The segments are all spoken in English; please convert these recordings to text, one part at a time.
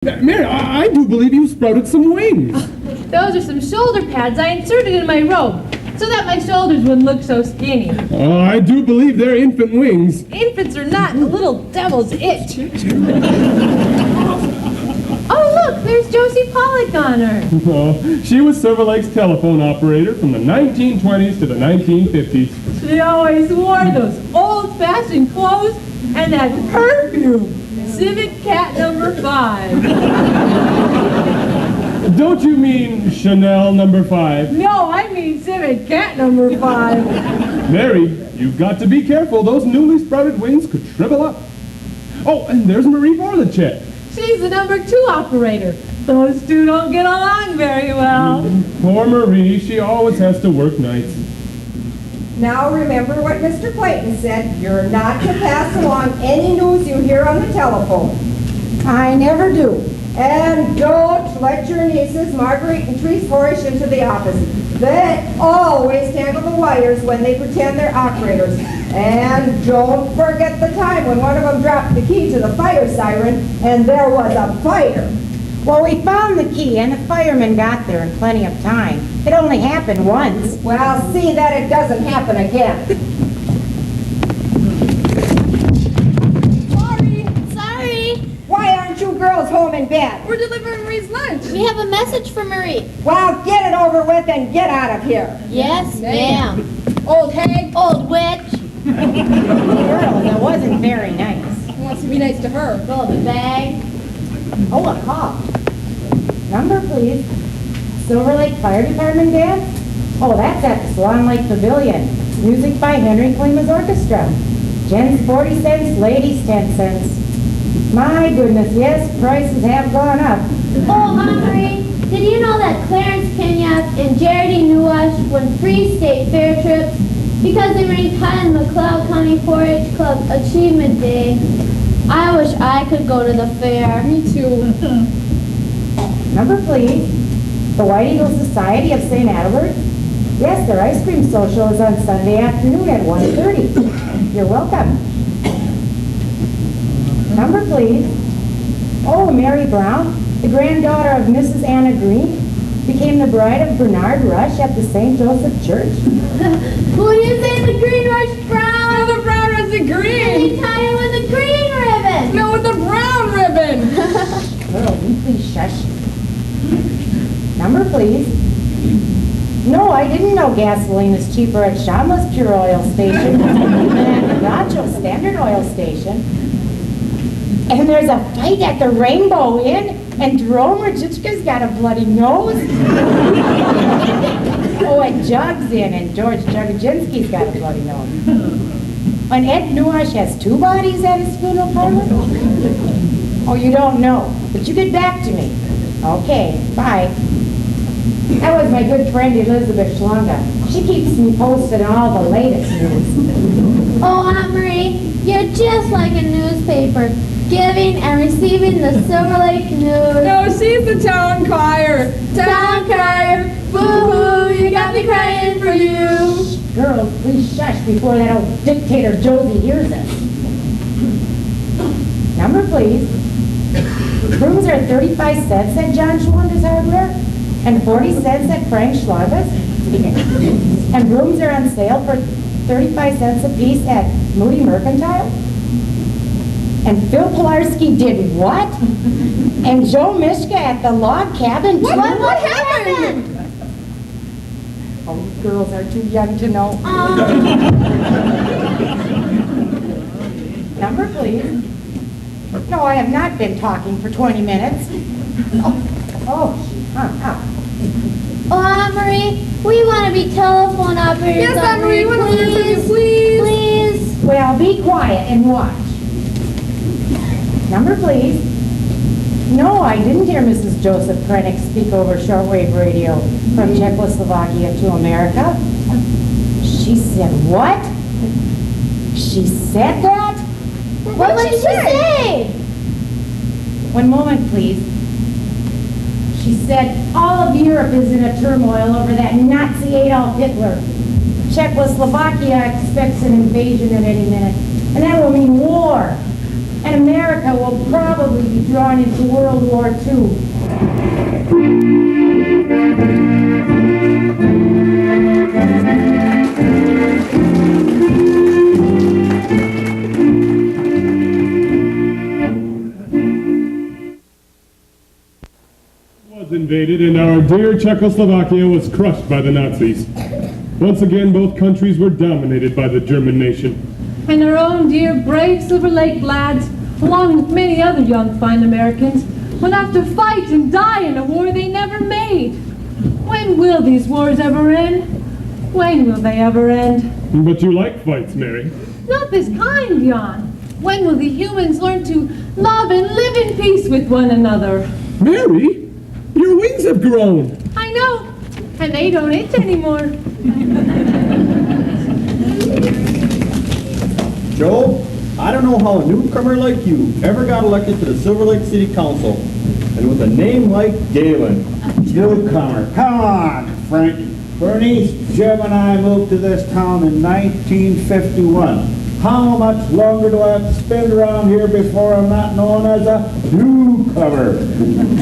Mary, I do believe you sprouted some wings. Those are some shoulder pads I inserted in my robe so that my shoulders wouldn't look so skinny. I do believe they're infant wings. Infants are not the little devil's itch. Oh, look, there's Josie Pollock on her. Oh, she was Silver Lake's telephone operator from the 1920s to the 1950s. She always wore those old-fashioned clothes and that perfume. Civic Cat number 5. Don't you mean Chanel number 5? No, I mean Civic Cat number 5. Mary, you've got to be careful. Those newly sprouted wings could shrivel up. Oh, and there's Marie Vorlicek. She's the number 2 operator. Those two don't get along very well. Poor Marie, she always has to work nights. Now remember what Mr. Clayton said. You're not to pass along any news you hear on the telephone. I never do. And don't let your nieces, Marguerite and Therese Horish, into the office. They always tangle the wires when they pretend they're operators. And don't forget the time when one of them dropped the key to the fire siren and there was a fire. Well, we found the key and the firemen got there in plenty of time. It only happened once. Well, see that it doesn't happen again. Sorry. Why aren't you girls home in bed? We're delivering Marie's lunch. We have a message for Marie. Well, get it over with and get out of here. Yes, ma'am. Old hag. Old witch. Girls, that wasn't very nice. Wants to be nice to her. Full of a bag. Oh, a call. Number, please. Silver Lake Fire Department dance? Oh, that's at the Swan Lake Pavilion. Music by Henry Klima's Orchestra. Gents 40 cents, ladies 10 cents. My goodness, yes, prices have gone up. Oh, Marie, did you know that Clarence Kenyak and Jaredy Newash won free state fair trips because they ranked high in the McLeod County 4-H Club Achievement Day? I wish I could go to the fair. Me too. Number, please. The White Eagle Society of St. Albert. Yes, their ice cream social is on Sunday afternoon at 1:30. You're welcome. Number, please. Oh, Mary Brown, the granddaughter of Mrs. Anna Green, became the bride of Bernard Rush at the St. Joseph Church. Who do you say the green rush brown? No, the brown rush the And green. they tie it with a green ribbon. No, with the brown ribbon. Girl, will you please shush? Number, please. No, I didn't know gasoline is cheaper at Shama's Pure Oil Station than at the Rancho Standard Oil Station. And there's a fight at the Rainbow Inn, and Jerome Rajitska's got a bloody nose. Oh, at Jug's Inn, and George Jugajinsky's got a bloody nose. And Ed Newash has 2 bodies at his funeral parlor? Oh, you don't know, but you get back to me. Okay, bye. That was my good friend Elizabeth Schlonga. She keeps me posted on all the latest news. Oh, Aunt Marie, you're just like a newspaper, giving and receiving the Silver Lake news. No, she's the town crier. Town crier, boo-hoo, you got me crying for you. Girls, please shush before that old dictator Josie hears us. Number, please. Brooms are 35 cents at John Schwander's Hardware and 40 cents at Frank Schlaga's. And brooms are on sale for 35 cents a piece at Moody Mercantile. And Phil Pilarski did what? And Joe Mishka at the Log Cabin too? What happened? Oh, girls are too young to know. Number, please. No, I have not been talking for 20 minutes. She hung up. Oh, Aunt Marie, we want to be telephone operators. Yes, Aunt Marie, we want to hear from you, please. Please. Well, be quiet and watch. Number, please. No, I didn't hear Mrs. Joseph Krennic speak over shortwave radio from Czechoslovakia to America. She said what? She said that? What did she say? One moment, please. She said, all of Europe is in a turmoil over that Nazi Adolf Hitler. Czechoslovakia expects an invasion at any minute, and that will mean war. and America will probably be drawn into World War II. Was invaded and our dear Czechoslovakia was crushed by the Nazis. Once again, both countries were dominated by the German nation. And our own dear brave Silver Lake lads, along with many other young fine Americans, will have to fight and die in a war they never made. When will these wars ever end? When will they ever end? But you like fights, Mary. Not this kind, Jan. When will the humans learn to love and live in peace with one another? Mary? Your wings have grown. I know, and they don't itch anymore. Joe, I don't know how a newcomer like you ever got elected to the Silver Lake City Council. And with a name like Galen. Newcomer, come on, Frank. Bernice, Jim, and I moved to this town in 1951. How much longer do I have to spend around here before I'm not known as a newcomer?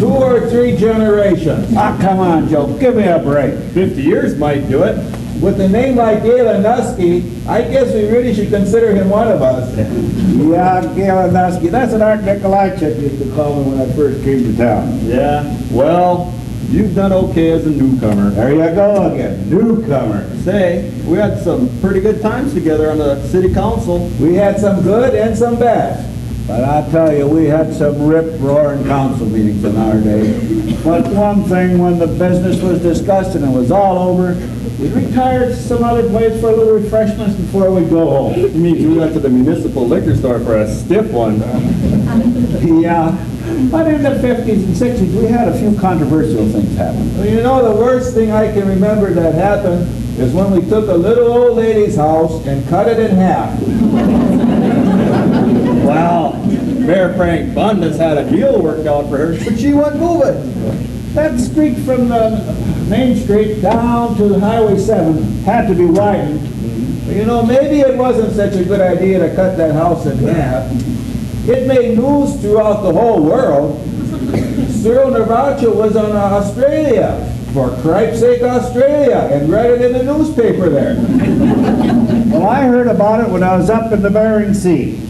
2 or 3 generations. Ah, come on, Joe, give me a break. 50 years might do it. With a name like Galen Dusky, I guess we really should consider him one of us. Yeah, Galen Dusky, that's an Art Nikolaichuk used to call me when I first came to town. Yeah, well, you've done okay as a newcomer. There you go again, newcomer. Say, we had some pretty good times together on the city council. We had some good and some bad. But I'll tell you, we had some rip-roaring council meetings in our day. But one thing, when the business was discussed and it was all over, we retired to some other place for a little refreshments before we go home. You mean we went to the municipal liquor store for a stiff one? Yeah, but in the 50s and 60s, we had a few controversial things happen. Well, you know, the worst thing I can remember that happened is when we took a little old lady's house and cut it in half. Well, Mayor Frank Bundes had a deal worked out for her, but she wouldn't move it. That street from the Main Street down to Highway 7 had to be widened. But, you know, maybe it wasn't such a good idea to cut that house in half. It made news throughout the whole world. Cyril Navajo was on Australia, for cripe's sake Australia, and read it in the newspaper there. Well, I heard about it when I was up in the Bering Sea.